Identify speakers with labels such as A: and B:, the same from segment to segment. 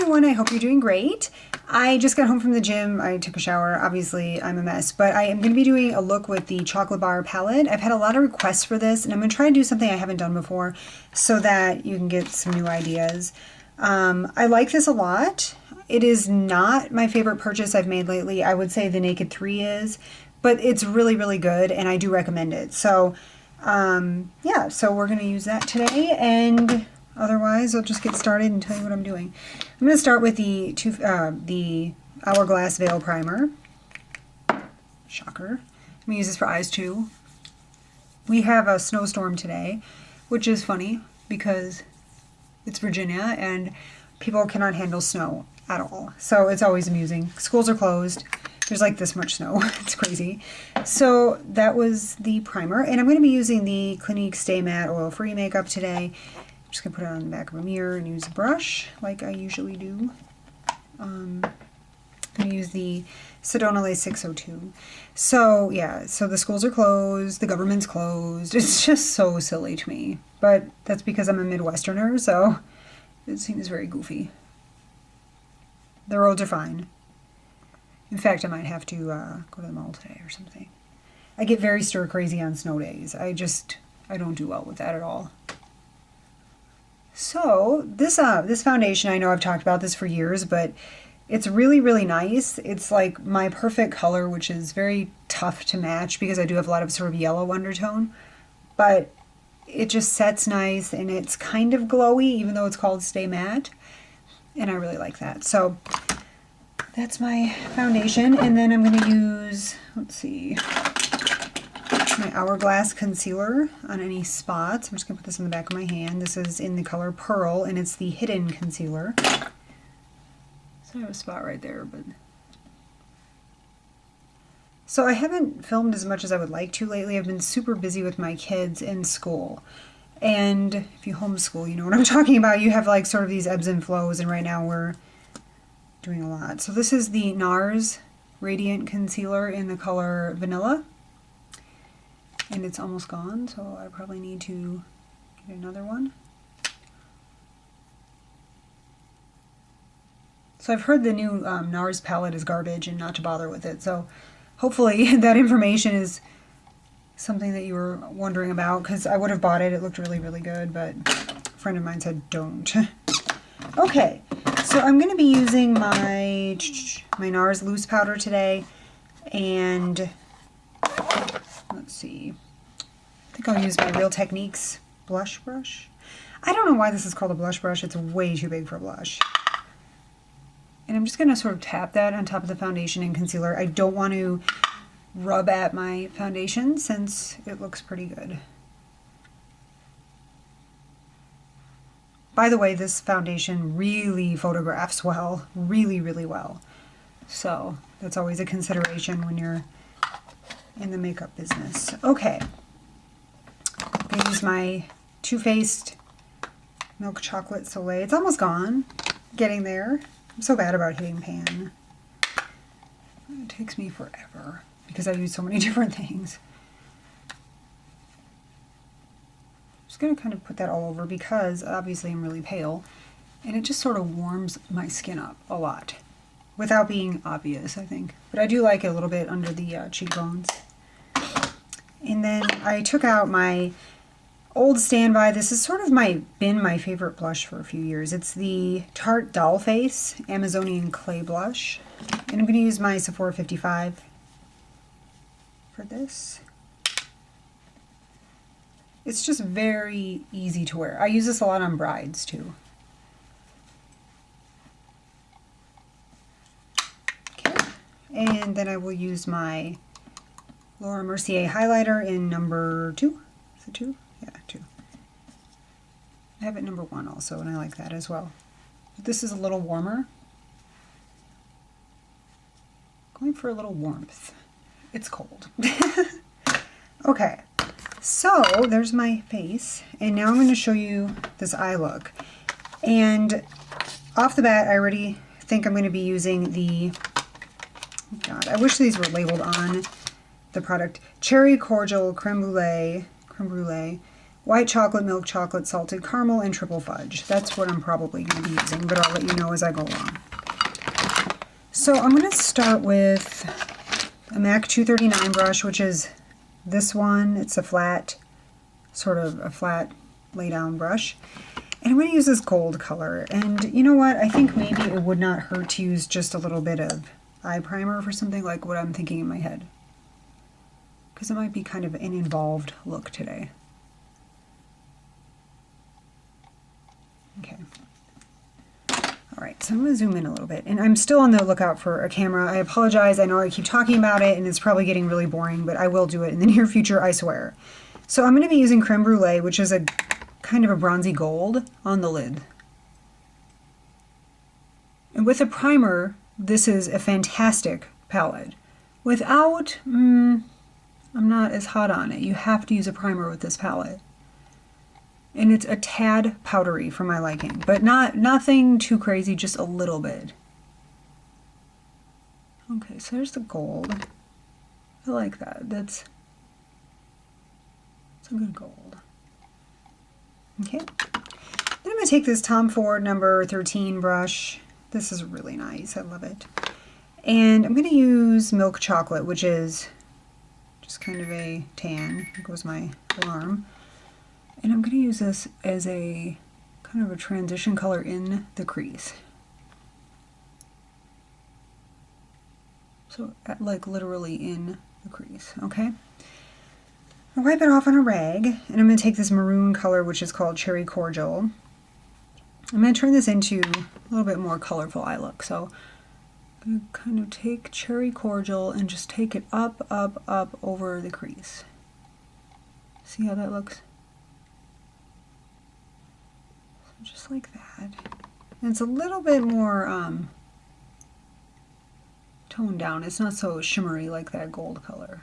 A: everyone, I hope you're doing great. I just got home from the gym. I took a shower. Obviously, I'm a mess, but I am going to be doing a look with the chocolate bar palette. I've had a lot of requests for this, and I'm going to try and do something I haven't done before so that you can get some new ideas. I like this a lot. It is not my favorite purchase I've made lately. I would say the Naked 3 is, but it's really, really good, and I do recommend it. So, yeah, so we're going to use that today, and otherwise I'll just get started and tell you what I'm doing. I'm going to start with the Hourglass Veil Primer. Shocker. I'm going to use this for eyes too. We have a snowstorm today, which is funny because it's Virginia and people cannot handle snow at all. So it's always amusing. Schools are closed. There's like this much snow. It's crazy. So that was the primer. And I'm going to be using the Clinique Stay Matte Oil Free makeup today. I'm just going to put it on the back of a mirror and use a brush like I usually do. I'm going to use the Sedona 602. So yeah, so the schools are closed. The government's closed. It's just so silly to me. But that's because I'm a Midwesterner, so it seems very goofy. The roads are fine. In fact, I might have to go to the mall today or something. I get very stir crazy on snow days. I don't do well with that at all. So this foundation, I know I've talked about this for years, but it's really, really nice. It's like my perfect color, which is very tough to match because I do have a lot of sort of yellow undertone, but it just sets nice and it's kind of glowy, even though it's called Stay Matte. And I really like that. So that's my foundation. And then I'm going to use, let's see, my Hourglass concealer on any spots. I'm just going to put this in the back of my hand. This is in the color Pearl, and it's the Hidden Concealer. So I have a spot right there, but... So I haven't filmed as much as I would like to lately. I've been super busy with my kids in school. And if you homeschool, you know what I'm talking about. You have like sort of these ebbs and flows, and right now we're doing a lot. So this is the Nars Radiant Concealer in the color Vanilla. And it's almost gone, so I probably need to get another one. So I've heard the new Nars palette is garbage and not to bother with it. So hopefully that information is something that you were wondering about, because I would have bought it. It looked really, really good, but a friend of mine said don't. Okay, so I'm going to be using my Nars loose powder today, and let's see, I think I'll use my Real Techniques blush brush. I don't know why this is called a blush brush. It's way too big for blush. And I'm just going to sort of tap that on top of the foundation and concealer. I don't want to rub at my foundation since it looks pretty good. By the way, this foundation really photographs well, really, really well. So that's always a consideration when you're in the makeup business. Okay, I'm going to use my Too Faced Milk Chocolate Soleil. It's almost gone, getting there. I'm so bad about hitting pan. It takes me forever because I use so many different things. I'm just going to kind of put that all over because obviously I'm really pale, and it just sort of warms my skin up a lot without being obvious, I think. But I do like it a little bit under the cheekbones. And then I took out my old standby. This has sort of been my favorite blush for a few years. It's the Tarte Dollface Amazonian Clay Blush. And I'm going to use my Sephora 55 for this. It's just very easy to wear. I use this a lot on brides too. Okay. And then I will use my Laura Mercier highlighter in number 2. Is it 2? Yeah, 2. I have it number 1 also, and I like that as well. But this is a little warmer. Going for a little warmth. It's cold. Okay, so there's my face, and now I'm going to show you this eye look. And off the bat, I already think I'm going to be using the, oh God, I wish these were labeled on the product, Cherry Cordial Creme Brulee white chocolate, milk chocolate, salted caramel, and triple fudge. That's what I'm probably going to be using, but I'll let you know as I go along. So I'm going to start with a MAC 239 brush, which is this one. It's a flat, sort of a flat lay down brush. And I'm going to use this gold color. And you know what? I think maybe it would not hurt to use just a little bit of eye primer for something like what I'm thinking in my head. Because it might be kind of an involved look today. Okay. All right, so I'm going to zoom in a little bit. And I'm still on the lookout for a camera. I apologize. I know I keep talking about it and it's probably getting really boring, but I will do it in the near future, I swear. So I'm going to be using Creme Brulee, which is a kind of a bronzy gold on the lid. And with a primer, this is a fantastic palette. Without, I'm not as hot on it. You have to use a primer with this palette. And it's a tad powdery for my liking, but nothing too crazy, just a little bit. Okay, so there's the gold. I like that. That's a good gold. Okay. Then I'm going to take this Tom Ford number 13 brush. This is really nice. I love it. And I'm going to use milk chocolate, which is just kind of a tan. Here goes my alarm. And I'm going to use this as a kind of a transition color in the crease. So like literally in the crease, okay? I'll wipe it off on a rag, and I'm going to take this maroon color, which is called Cherry Cordial. I'm going to turn this into a little bit more colorful eye look. So I'm going to kind of take Cherry Cordial and just take it up, up, up over the crease. See how that looks? Just like that. And it's a little bit more toned down. It's not so shimmery like that gold color.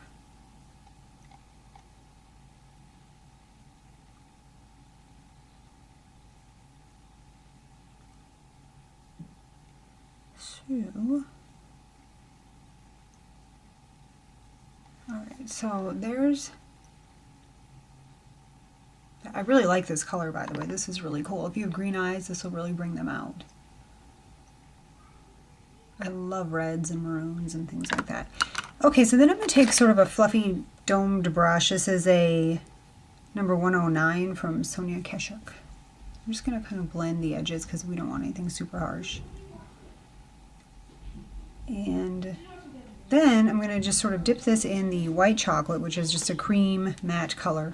A: So, alright, so there's, I really like this color, by the way. This is really cool. If you have green eyes, this will really bring them out. I love reds and maroons and things like that. Okay, so then I'm going to take sort of a fluffy domed brush. This is a number 109 from Sonia Kashuk. I'm just going to kind of blend the edges because we don't want anything super harsh. And then I'm going to just sort of dip this in the white chocolate, which is just a cream matte color.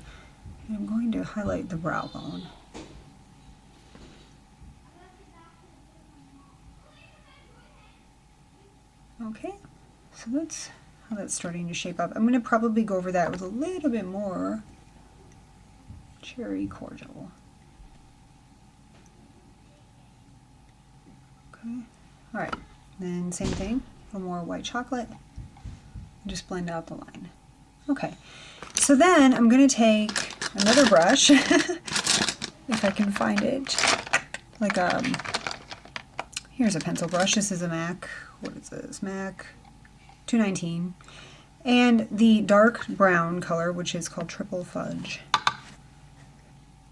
A: And I'm going to highlight the brow bone. Okay, so that's how that's starting to shape up. I'm going to probably go over that with a little bit more Cherry Cordial. Okay, all right, then same thing, a little more white chocolate, and just blend out the line. Okay, so then I'm going to take another brush, if I can find it, like here's a pencil brush. This is a MAC, what is this, MAC 219, and the dark brown color, which is called Triple Fudge.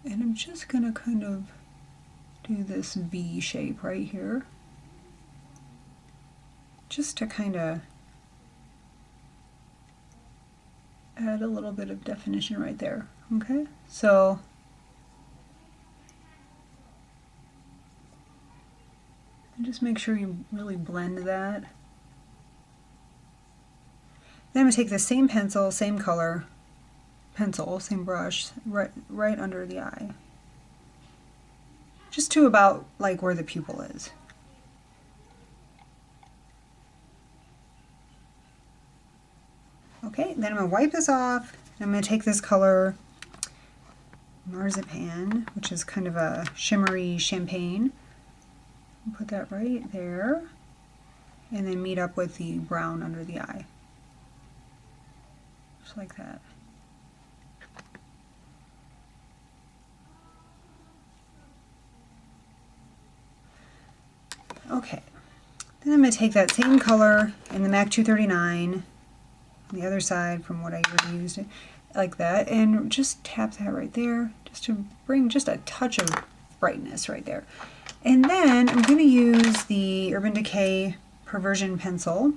A: And I'm just going to kind of do this V shape right here, just to kind of add a little bit of definition right there. Okay, so and just make sure you really blend that. Then I'm going to take the same pencil, same color, pencil, same brush, right under the eye. Just to about like where the pupil is. Okay, then I'm going to wipe this off. And I'm going to take this color, Marzipan, which is kind of a shimmery champagne. Put that right there. And then meet up with the brown under the eye. Just like that. Okay, then I'm going to take that same color in the MAC 239 on the other side from what I already used. like that, and just tap that right there just to bring just a touch of brightness right there. And then I'm going to use the Urban Decay Perversion pencil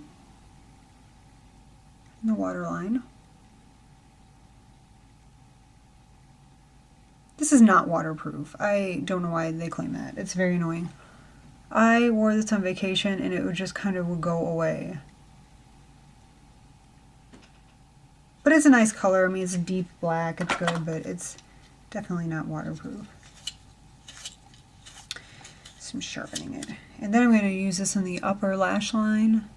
A: in the waterline. This is not waterproof. I don't know why they claim that. It's very annoying. I wore this on vacation and it would just kind of would go away. But it's a nice color. I mean, it's deep black. It's good, but it's definitely not waterproof. So I'm sharpening it. And then I'm going to use this on the upper lash line.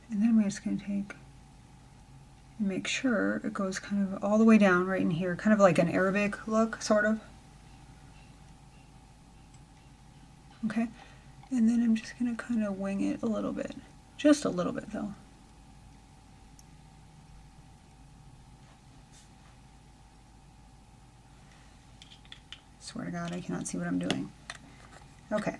A: And then we're just going to take and make sure it goes kind of all the way down right in here, kind of like an Arabic look, sort of. Okay, and then I'm just going to kind of wing it a little bit, just a little bit though. Swear to God, I cannot see what I'm doing. Okay.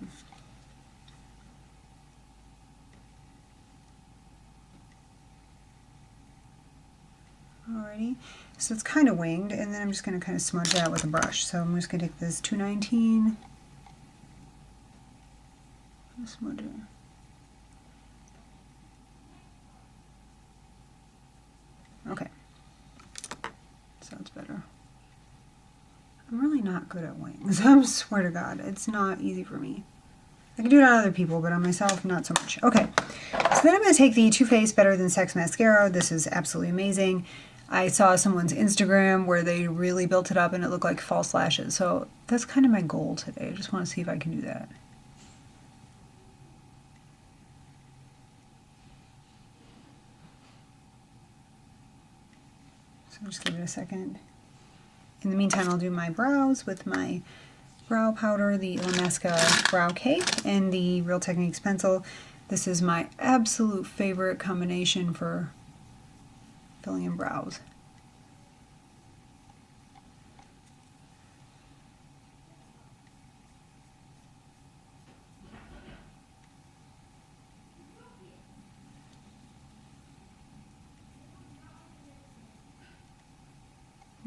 A: Alrighty, so it's kind of winged, and then I'm just going to kind of smudge that with a brush. So I'm just going to take this 219, smudge it. Okay, sounds better. I'm really not good at wings. I swear to God, it's not easy for me. I can do it on other people, but on myself, not so much. Okay, so then I'm going to take the Too Faced Better Than Sex mascara. This is absolutely amazing. I saw someone's Instagram where they really built it up and it looked like false lashes. So that's kind of my goal today. I just want to see if I can do that. So just give it a second. In the meantime, I'll do my brows with my brow powder, the Alabaster Brow Cake, and the Real Techniques pencil. This is my absolute favorite combination for filling in brows.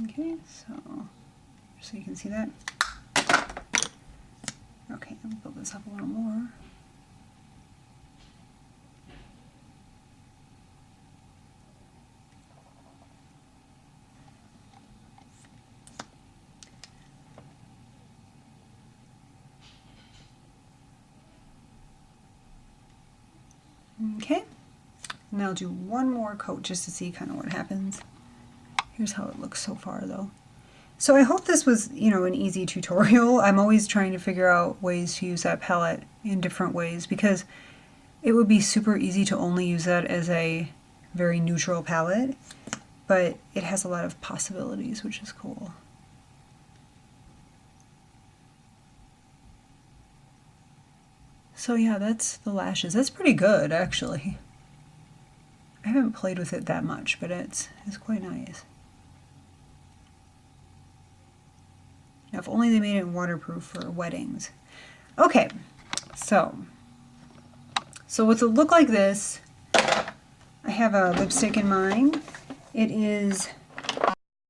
A: Okay, so you can see that. Okay, let me build this up a little more. Okay, and I'll do one more coat just to see kind of what happens. Here's how it looks so far though. So I hope this was, an easy tutorial. I'm always trying to figure out ways to use that palette in different ways because it would be super easy to only use that as a very neutral palette, but it has a lot of possibilities, which is cool. So yeah, that's the lashes. That's pretty good, actually. I haven't played with it that much, but it's quite nice. Now, if only they made it waterproof for weddings. Okay, so with a look like this, I have a lipstick in mind. It is